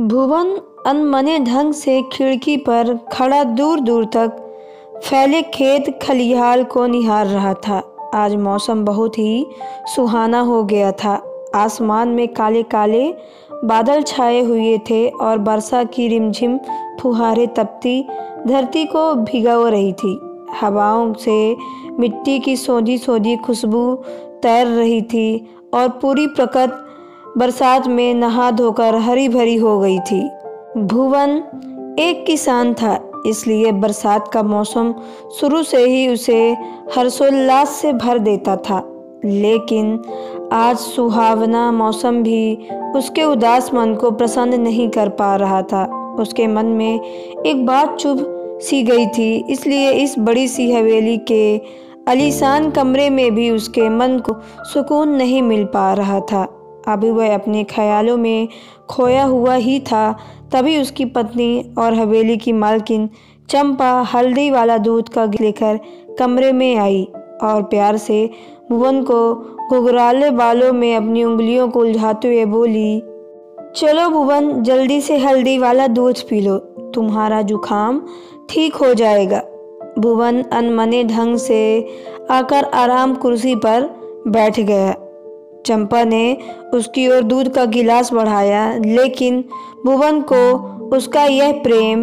भुवन अनमने ढंग से खिड़की पर खड़ा दूर दूर तक फैले खेत खलिहान को निहार रहा था। आज मौसम बहुत ही सुहाना हो गया था। आसमान में काले काले बादल छाए हुए थे और वर्षा की रिमझिम फुहारें तपती धरती को भिगो रही थी। हवाओं से मिट्टी की सोंधी सोंधी खुशबू तैर रही थी और पूरी प्रकृति बरसात में नहा धोकर हरी भरी हो गई थी। भुवन एक किसान था, इसलिए बरसात का मौसम शुरू से ही उसे हर्षोल्लास से भर देता था। लेकिन आज सुहावना मौसम भी उसके उदास मन को प्रसन्न नहीं कर पा रहा था। उसके मन में एक बात चुभ सी गई थी, इसलिए इस बड़ी सी हवेली के आलीशान कमरे में भी उसके मन को सुकून नहीं मिल पा रहा था। अभी वह अपने ख्यालों में खोया हुआ ही था, तभी उसकी पत्नी और हवेली की मालकिन चंपा हल्दी वाला दूध का गिलास लेकर कमरे में आई और प्यार से भुवन को घुघराले बालों में अपनी उंगलियों को उलझाते हुए बोली, चलो भुवन, जल्दी से हल्दी वाला दूध पी लो, तुम्हारा जुकाम ठीक हो जाएगा। भुवन अनमने ढंग से आकर आराम कुर्सी पर बैठ गया। चंपा ने उसकी ओर दूध का गिलास बढ़ाया, लेकिन भुवन को उसका यह प्रेम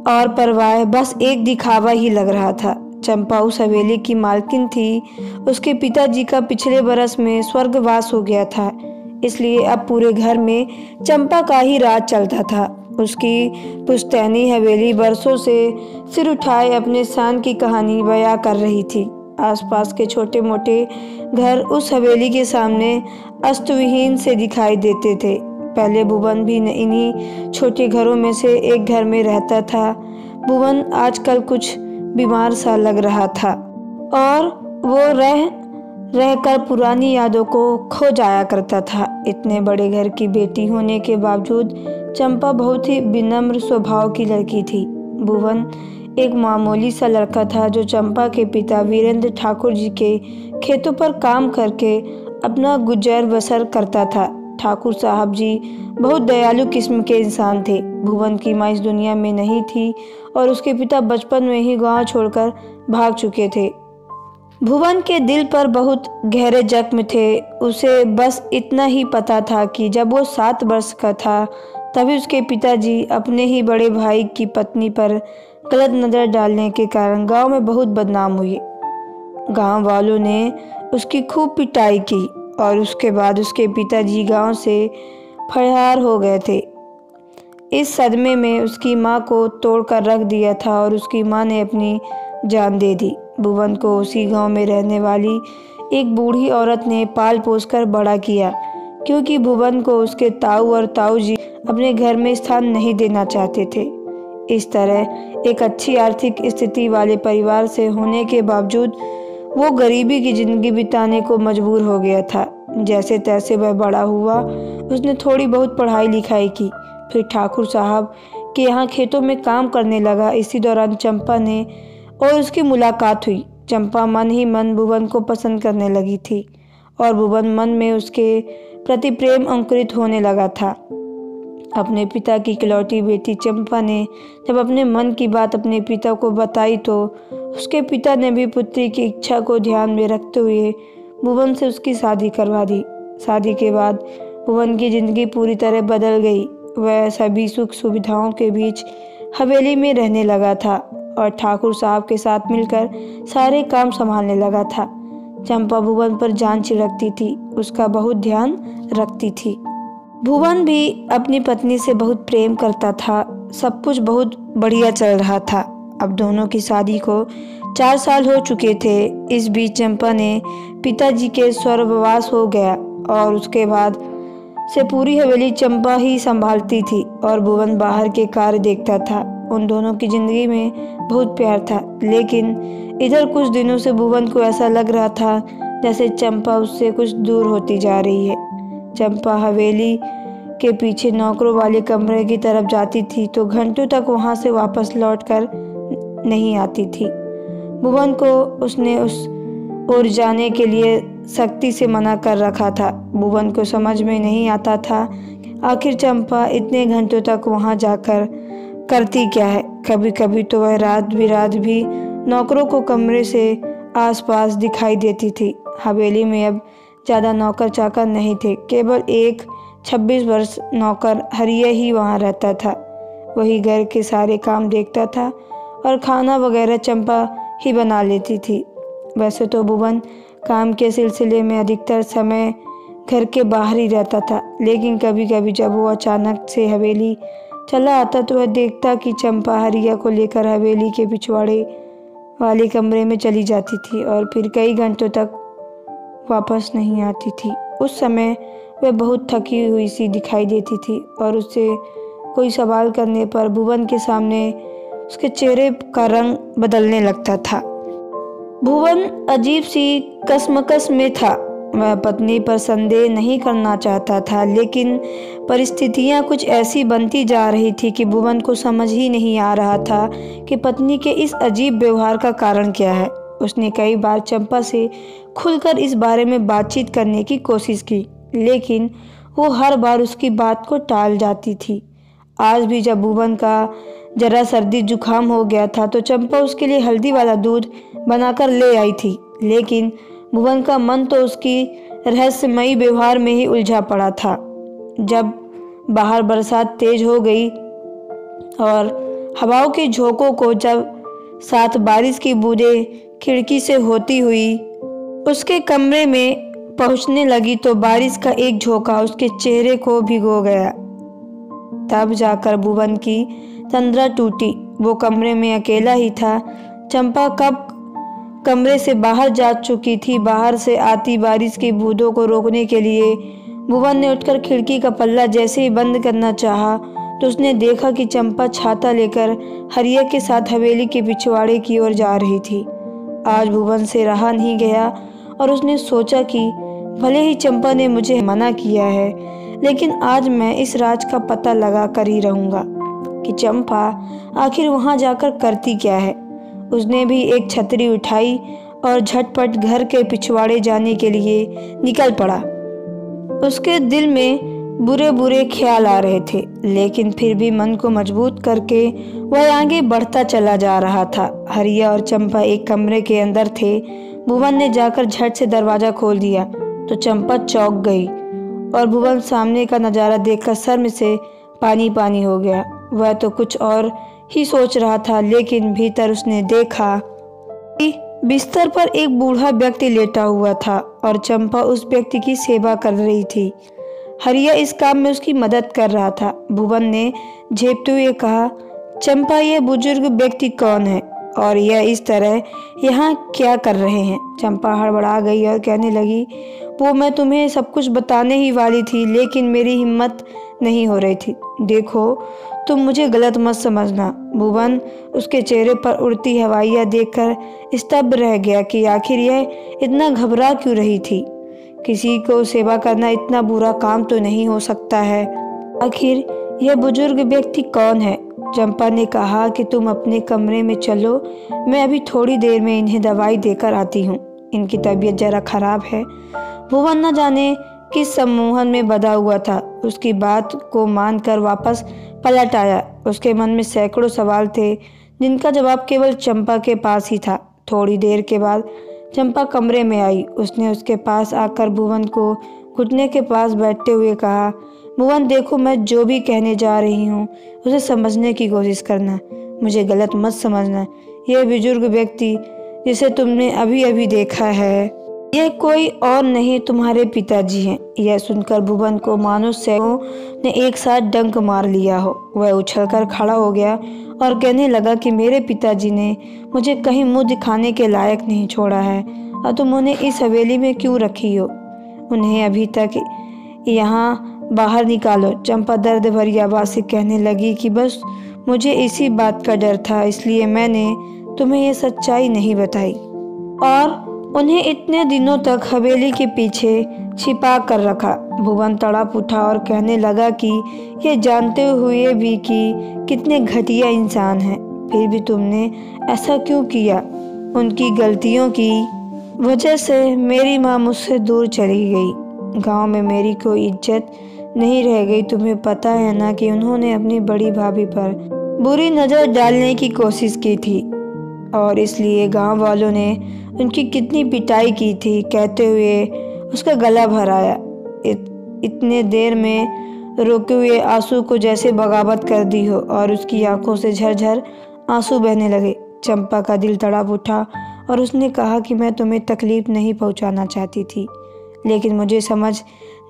और परवाह बस एक दिखावा ही लग रहा था। चंपा उस हवेली की मालकिन थी। उसके पिताजी का पिछले बरस में स्वर्गवास हो गया था, इसलिए अब पूरे घर में चंपा का ही राज चलता था। उसकी पुश्तैनी हवेली बरसों से सिर उठाए अपने शान की कहानी बयां कर रही थी। आसपास के छोटे मोटे घर उस हवेली के सामने अस्तविहीन से दिखाई देते थे। पहले भुवन भी इन्हीं छोटे घरों में से एक घर में रहता था। भुवन आजकल कुछ बीमार सा लग रहा था और वो रहकर पुरानी यादों को खो जाया करता था। इतने बड़े घर की बेटी होने के बावजूद चंपा बहुत ही विनम्र स्वभाव की लड़की थी। भुवन एक मामूली सा लड़का था जो चंपा के पिता वीरेंद्र ठाकुर जी के खेतों पर काम करके अपना गुजर बसर करता था। ठाकुर साहब जी बहुत दयालु किस्म के इंसान थे। भुवन की माँ इस दुनिया में नहीं थी और उसके पिता बचपन में ही गांव छोड़कर भाग चुके थे। भुवन के दिल पर बहुत गहरे जख्म थे। उसे बस इतना ही पता था कि जब वो 7 वर्ष का था तभी उसके पिताजी अपने ही बड़े भाई की पत्नी पर गलत नज़र डालने के कारण गांव में बहुत बदनाम हुए। गांव वालों ने उसकी खूब पिटाई की और उसके बाद उसके पिताजी गांव से फरार हो गए थे। इस सदमे में उसकी माँ को तोड़कर रख दिया था और उसकी माँ ने अपनी जान दे दी। भुवन को उसी गांव में रहने वाली एक बूढ़ी औरत ने पाल पोस कर बड़ा किया, क्योंकि भुवन को उसके ताऊ और ताऊ जी अपने घर में स्थान नहीं देना चाहते थे। इस तरह एक अच्छी आर्थिक स्थिति वाले परिवार से होने के बावजूद वो गरीबी की जिंदगी बिताने को मजबूर हो गया था। जैसे तैसे वह बड़ा हुआ, उसने थोड़ी बहुत पढ़ाई लिखाई की, फिर ठाकुर साहब के यहाँ खेतों में काम करने लगा। इसी दौरान चंपा ने और उसकी मुलाकात हुई। चंपा मन ही मन भुवन को पसंद करने लगी थी और भुवन मन में उसके प्रति प्रेम अंकुरित होने लगा था। अपने पिता की इकलौती बेटी चंपा ने जब अपने मन की बात अपने पिता को बताई तो उसके पिता ने भी पुत्री की इच्छा को ध्यान में रखते हुए भुवन से उसकी शादी करवा दी। शादी के बाद भुवन की जिंदगी पूरी तरह बदल गई। वह सभी सुख सुविधाओं के बीच हवेली में रहने लगा था और ठाकुर साहब के साथ मिलकर सारे काम संभालने लगा था। चंपा भुवन पर जान छिड़कती थी, उसका बहुत ध्यान रखती थी। भुवन भी अपनी पत्नी से बहुत प्रेम करता था। सब कुछ बहुत बढ़िया चल रहा था। अब दोनों की शादी को 4 साल हो चुके थे। इस बीच चंपा ने पिताजी के स्वर्गवास हो गया और उसके बाद से पूरी हवेली चंपा ही संभालती थी और भुवन बाहर के कार्य देखता था। उन दोनों की जिंदगी में बहुत प्यार था, लेकिन इधर कुछ दिनों से भुवन को ऐसा लग रहा था जैसे चंपा उससे कुछ दूर होती जा रही है। चंपा हवेली के पीछे नौकरों वाले कमरे की तरफ जाती थी तो घंटों तक वहां से वापस लौटकर नहीं आती थी। भुवन को उसने उस ओर जाने के लिए सख्ती से मना कर रखा था। भुवन को समझ में नहीं आता था आखिर चंपा इतने घंटों तक वहाँ जाकर करती क्या है। कभी कभी तो वह रात भी नौकरों को कमरे से आसपास दिखाई देती थी। हवेली में अब ज़्यादा नौकर चाकर नहीं थे, केवल एक 26 वर्ष नौकर हरिया ही वहाँ रहता था। वही घर के सारे काम देखता था और खाना वगैरह चंपा ही बना लेती थी। वैसे तो भुवन काम के सिलसिले में अधिकतर समय घर के बाहर ही रहता था, लेकिन कभी कभी जब वो अचानक से हवेली चला आता तो वह देखता कि चंपा हरिया को लेकर हवेली के पिछवाड़े वाले कमरे में चली जाती थी और फिर कई घंटों तक वापस नहीं आती थी। उस समय वह बहुत थकी हुई सी दिखाई देती थी और उससे कोई सवाल करने पर भुवन के सामने उसके चेहरे का रंग बदलने लगता था। भुवन अजीब सी कशमकश में था। वह पत्नी पर संदेह नहीं करना चाहता था, लेकिन परिस्थितियां कुछ ऐसी बनती जा रही थी कि भुवन को समझ ही नहीं आ रहा था कि पत्नी के इस अजीब व्यवहार का कारण क्या है। उसने कई बार चंपा से खुलकर इस बारे में बातचीत करने की कोशिश की, लेकिन वो हर बार उसकी बात को टाल जाती थी। आज भी जब भुवन का जरा सर्दी जुकाम हो गया था तो चंपा उसके लिए हल्दी वाला दूध बनाकर ले आई थी, लेकिन भुवन का मन तो उसकी रहस्यमयी व्यवहार में ही उलझा पड़ा था। जब बाहर बरसात तेज हो गई और हवाओं के झोंकों को जब साथ बारिश की बूंदें खिड़की से होती हुई उसके कमरे में पहुंचने लगी तो बारिश का एक झोंका उसके चेहरे को भिगो गया। तब जाकर भुवन की तंद्रा टूटी। वो कमरे में अकेला ही था। चंपा कब कमरे से बाहर जा चुकी थी। बाहर से आती बारिश की बूंदों को रोकने के लिए भुवन ने उठकर खिड़की का पल्ला जैसे ही बंद करना चाहा तो उसने देखा कि चंपा छाता लेकर हरिया के साथ हवेली के पिछवाड़े की ओर जा रही थी। आज भुवन से रहा नहीं गया और उसने सोचा कि भले ही चंपा ने मुझे मना किया है, लेकिन आज मैं इस राज का पता लगा कर ही रहूँगा कि चंपा आखिर वहाँ जाकर करती क्या है। उसने भी एक छतरी उठाई और झटपट घर के पिछवाड़े जाने के लिए निकल पड़ा। उसके दिल में बुरे बुरे ख्याल आ रहे थे, लेकिन फिर भी मन को मजबूत करके वह आगे बढ़ता चला जा रहा था। हरिया और चंपा एक कमरे के अंदर थे। भुवन ने जाकर झट से दरवाजा खोल दिया तो चंपा चौंक गई और भुवन सामने का नज़ारा देखकर शर्म से पानी पानी हो गया। वह तो कुछ और ही सोच रहा था, लेकिन भीतर उसने देखा कि बिस्तर पर एक बूढ़ा व्यक्ति लेटा हुआ था और चंपा उस व्यक्ति की सेवा कर रही थी। हरिया इस काम में उसकी मदद कर रहा था। भुवन ने झेपते हुए कहा, चंपा, यह बुजुर्ग व्यक्ति कौन है और यह इस तरह यहाँ क्या कर रहे हैं? चंपा हड़बड़ा गई और कहने लगी, वो मैं तुम्हें सब कुछ बताने ही वाली थी, लेकिन मेरी हिम्मत नहीं हो रही थी। देखो, तुम मुझे गलत मत समझना। भुवन उसके चेहरे पर उड़ती हवाइयाँ देखकर स्तब्ध रह गया कि आखिर यह इतना घबरा क्यों रही थी। किसी को सेवा करना इतना बुरा काम तो नहीं हो सकता है। आखिर यह बुजुर्ग व्यक्ति कौन है? चंपा ने कहा कि तुम अपने कमरे में चलो, मैं अभी थोड़ी देर में इन्हें दवाई देकर आती हूँ। इनकी तबीयत जरा खराब है। भुवन न जाने किस सम्मोहन में बंधा हुआ था। उसकी बात को मानकर वापस पलट आया। उसके मन में सैकड़ों सवाल थे, जिनका जवाब केवल चंपा के पास ही था। थोड़ी देर के बाद चंपा कमरे में आई। उसने उसके पास आकर भुवन को घुटने के पास बैठते हुए कहा, भुवन, देखो, मैं जो भी कहने जा रही हूँ उसे समझने की कोशिश करना। मुझे गलत मत समझना। यह बुजुर्ग व्यक्ति जिसे तुमने अभी अभी देखा है, यह कोई और नहीं, तुम्हारे पिताजी हैं। यह सुनकर भुवन को मानो सैकड़ों ने एक साथ डंक मार लिया हो। वह उछलकर खड़ा हो गया और कहने लगा कि मेरे पिताजी ने मुझे कहीं मुंह दिखाने के लायक नहीं छोड़ा है और तुम उन्हें इस हवेली में क्यों रखी हो? उन्हें अभी तक यहाँ बाहर निकालो। चंपा दर्द भरी आवाज़ से कहने लगी कि बस मुझे इसी बात का डर था, इसलिए मैंने तुम्हें यह सच्चाई नहीं बताई और उन्हें इतने दिनों तक हवेली के पीछे छिपा कर रखा। भुवन तड़प उठा और कहने लगा कि यह जानते हुए भी कि कितने घटिया इंसान हैं, फिर भी तुमने ऐसा क्यों किया? उनकी गलतियों की वजह से मेरी माँ मुझसे दूर चली गई। गांव में मेरी कोई इज्जत नहीं रह गई। तुम्हें पता है ना कि उन्होंने अपनी बड़ी भाभी पर बुरी नज़र डालने की कोशिश की थी और इसलिए गांव वालों ने उनकी कितनी पिटाई की थी, कहते हुए उसका गला भराया। इतने देर में रोके हुए आंसू को जैसे बगावत कर दी हो और उसकी आंखों से झरझर आंसू बहने लगे। चंपा का दिल तड़प उठा और उसने कहा कि मैं तुम्हें तकलीफ़ नहीं पहुंचाना चाहती थी, लेकिन मुझे समझ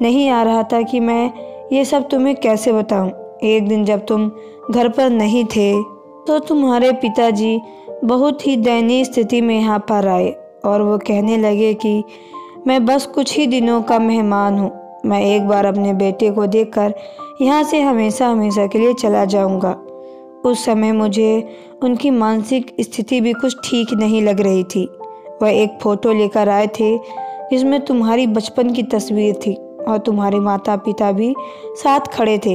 नहीं आ रहा था कि मैं ये सब तुम्हें कैसे बताऊं। एक दिन जब तुम घर पर नहीं थे तो तुम्हारे पिताजी बहुत ही दयनीय स्थिति में यहाँ पर आए और वो कहने लगे कि मैं बस कुछ ही दिनों का मेहमान हूँ। मैं एक बार अपने बेटे को देखकर यहाँ से हमेशा हमेशा के लिए चला जाऊँगा। उस समय मुझे उनकी मानसिक स्थिति भी कुछ ठीक नहीं लग रही थी। वह एक फ़ोटो लेकर आए थे जिसमें तुम्हारी बचपन की तस्वीर थी और तुम्हारे माता पिता भी साथ खड़े थे।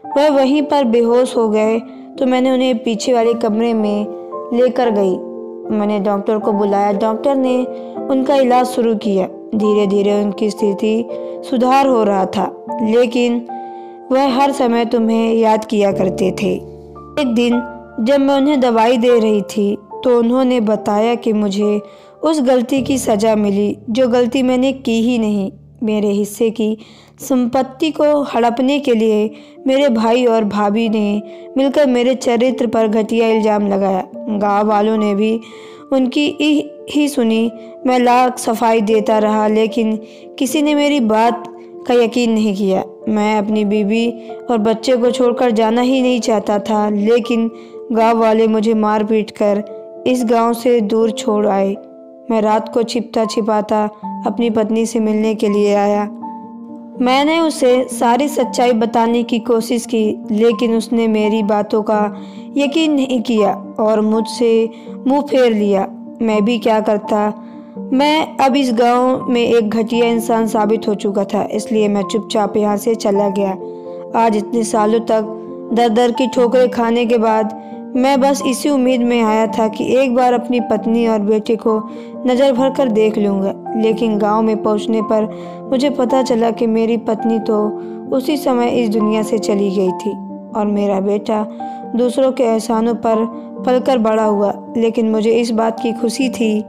वह वहीं पर बेहोश हो गए तो मैंने उन्हें पीछे वाले कमरे में लेकर गई। मैंने डॉक्टर को बुलाया। डॉक्टर ने उनका इलाज शुरू किया। धीरे धीरे उनकी स्थिति सुधार हो रहा था, लेकिन वह हर समय तुम्हें याद किया करते थे। एक दिन जब मैं उन्हें दवाई दे रही थी तो उन्होंने बताया कि मुझे उस गलती की सज़ा मिली जो गलती मैंने की ही नहीं। मेरे हिस्से की संपत्ति को हड़पने के लिए मेरे भाई और भाभी ने मिलकर मेरे चरित्र पर घटिया इल्ज़ाम लगाया। गांव वालों ने भी उनकी ही सुनी। मैं लाख सफाई देता रहा, लेकिन किसी ने मेरी बात का यकीन नहीं किया। मैं अपनी बीवी और बच्चे को छोड़कर जाना ही नहीं चाहता था, लेकिन गांव वाले मुझे मार पीट कर इस गांव से दूर छोड़ आए। मैं रात को छिपता छिपाता अपनी पत्नी से मिलने के लिए आया। मैंने उसे सारी सच्चाई बताने की कोशिश की, लेकिन उसने मेरी बातों का यकीन नहीं किया और मुझसे मुंह फेर लिया। मैं भी क्या करता। मैं अब इस गांव में एक घटिया इंसान साबित हो चुका था, इसलिए मैं चुपचाप यहाँ से चला गया। आज इतने सालों तक दर दर की ठोकरें खाने के बाद मैं बस इसी उम्मीद में आया था कि एक बार अपनी पत्नी और बेटे को नज़र भर कर देख लूँगा, लेकिन गांव में पहुँचने पर मुझे पता चला कि मेरी पत्नी तो उसी समय इस दुनिया से चली गई थी और मेरा बेटा दूसरों के एहसानों पर पलकर बड़ा हुआ। लेकिन मुझे इस बात की खुशी थी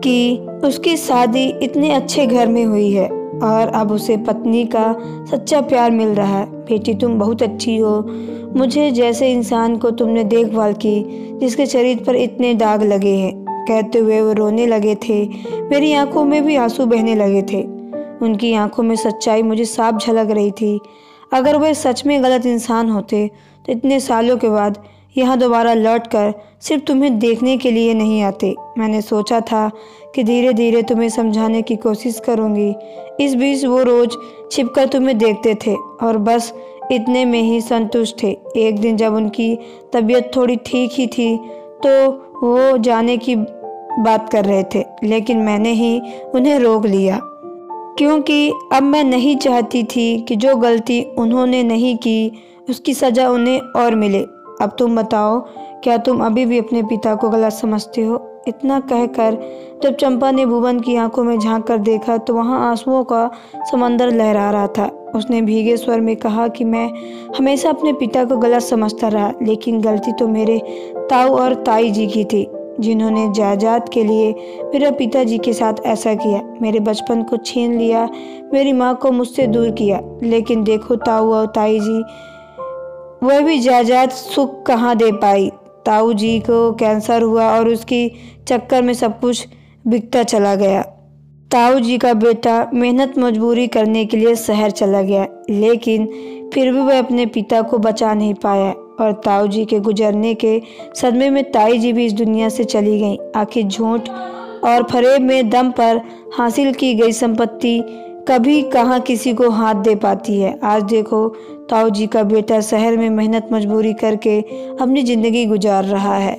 कि उसकी शादी इतने अच्छे घर में हुई है और अब उसे पत्नी का सच्चा प्यार मिल रहा है। बेटी, तुम बहुत अच्छी हो। मुझे जैसे इंसान को तुमने देखभाल की जिसके शरीर पर इतने दाग लगे हैं। कहते हुए वो रोने लगे थे। मेरी आंखों में भी आंसू बहने लगे थे। उनकी आंखों में सच्चाई मुझे साफ झलक रही थी। अगर वे सच में गलत इंसान होते तो इतने सालों के बाद यहाँ दोबारा लौटकर सिर्फ तुम्हें देखने के लिए नहीं आते। मैंने सोचा था कि धीरे धीरे तुम्हें समझाने की कोशिश करूँगी। इस बीच वो रोज़ छिपकर तुम्हें देखते थे और बस इतने में ही संतुष्ट थे। एक दिन जब उनकी तबीयत थोड़ी ठीक ही थी तो वो जाने की बात कर रहे थे, लेकिन मैंने ही उन्हें रोक लिया, क्योंकि अब मैं नहीं चाहती थी कि जो गलती उन्होंने नहीं की उसकी सज़ा उन्हें और मिले। अब तुम बताओ, क्या तुम अभी भी अपने पिता को गलत समझते हो? इतना कहकर जब चंपा ने भुवन की आंखों में झांक कर देखा तो वहाँ आंसुओं का समंदर लहरा रहा था। उसने भीगे स्वर में कहा कि मैं हमेशा अपने पिता को गलत समझता रहा, लेकिन गलती तो मेरे ताऊ और ताई जी की थी, जिन्होंने जायदाद के लिए मेरे पिताजी के साथ ऐसा किया। मेरे बचपन को छीन लिया, मेरी माँ को मुझसे दूर किया। लेकिन देखो ताऊ और ताई जी, वह भी जायदाद सुख कहाँ दे पाई। ताऊ जी को कैंसर हुआ और उसकी चक्कर में सब कुछ बिकता चला गया। ताऊ जी का बेटा मेहनत मजबूरी करने के लिए शहर चला गया, लेकिन फिर भी वह अपने पिता को बचा नहीं पाया और ताऊ जी के गुजरने के सदमे में ताई जी भी इस दुनिया से चली गईं। आखिर झूठ और फरेब में दम पर हासिल की गई संपत्ति कभी कहाँ किसी को हाथ दे पाती है। आज देखो, ताऊ जी का बेटा शहर में मेहनत मजबूरी करके अपनी ज़िंदगी गुजार रहा है।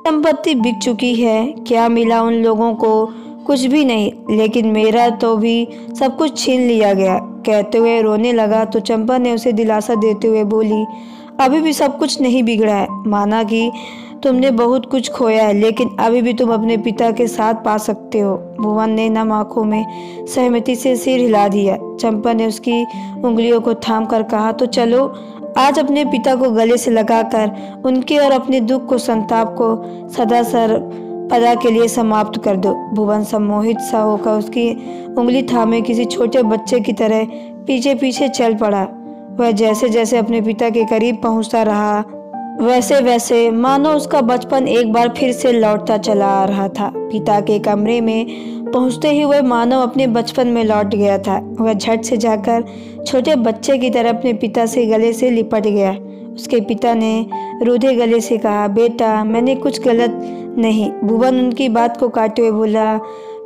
संपत्ति बिक चुकी है। क्या मिला उन लोगों को? कुछ भी नहीं, लेकिन मेरा तो भी सब कुछ छीन लिया गया। कहते हुए रोने लगा तो चंपा ने उसे दिलासा देते हुए बोली, अभी भी सब कुछ नहीं बिगड़ा है। माना कि तुमने बहुत कुछ खोया है, लेकिन अभी भी तुम अपने पिता के साथ पा सकते हो। भुवन ने नम आंखों में सहमति से सिर हिला दिया। चंपा ने उसकी उंगलियों को थाम कर कहा, तो चलो आज अपने पिता को गले से लगाकर उनके और अपने दुख को, संताप को सदा सर्वदा के लिए समाप्त कर दो। भुवन सम्मोहित सा होकर उसकी उंगली थामे किसी छोटे बच्चे की तरह पीछे पीछे चल पड़ा। वह जैसे जैसे अपने पिता के करीब पहुंचता रहा, वैसे वैसे मानो उसका बचपन एक बार फिर से लौटता चला आ रहा था। पिता के कमरे में पहुंचते ही वह मानो अपने बचपन में लौट गया था। वह झट से जाकर छोटे बच्चे की तरह अपने पिता से गले से लिपट गया। उसके पिता ने रूधे गले से कहा, बेटा मैंने कुछ गलत नहीं। भुवन उनकी बात को काटते हुए बोला,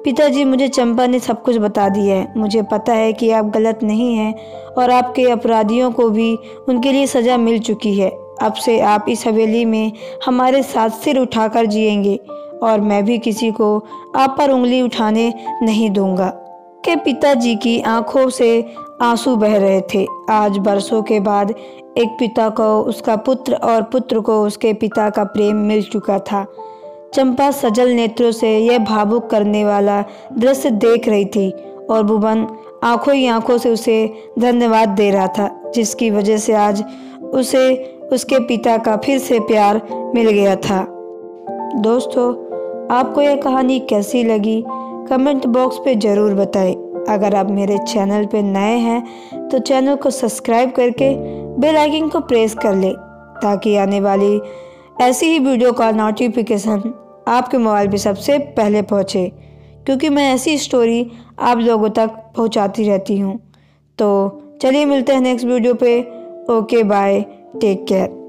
पिताजी मुझे चंपा ने सब कुछ बता दिया है। मुझे पता है कि आप गलत नहीं हैं और आपके अपराधियों को भी उनके लिए सज़ा मिल चुकी है। अब से आप इस हवेली में हमारे साथ सिर उठाकर जिएंगे और मैं भी किसी को आप पर उंगली उठाने नहीं दूंगा। के पिताजी की आंखों से आंसू बह रहे थे। आज बरसों के बाद एक पिता को उसका पुत्र और पुत्र को उसके पिता का प्रेम मिल चुका था। चंपा सजल नेत्रों से यह भावुक करने वाला दृश्य देख रही थी और भुवन आंखों ही आंखों से उसे धन्यवाद दे रहा था, जिसकी वजह से आज उसे उसके पिता का फिर से प्यार मिल गया था। दोस्तों, आपको यह कहानी कैसी लगी कमेंट बॉक्स पे ज़रूर बताएं। अगर आप मेरे चैनल पे नए हैं तो चैनल को सब्सक्राइब करके बेल आइकन को प्रेस कर लें, ताकि आने वाली ऐसी ही वीडियो का नोटिफिकेशन आपके मोबाइल पे सबसे पहले पहुँचे, क्योंकि मैं ऐसी स्टोरी आप लोगों तक पहुँचाती रहती हूँ। तो चलिए मिलते हैं नेक्स्ट वीडियो पे। Okay bye, take care.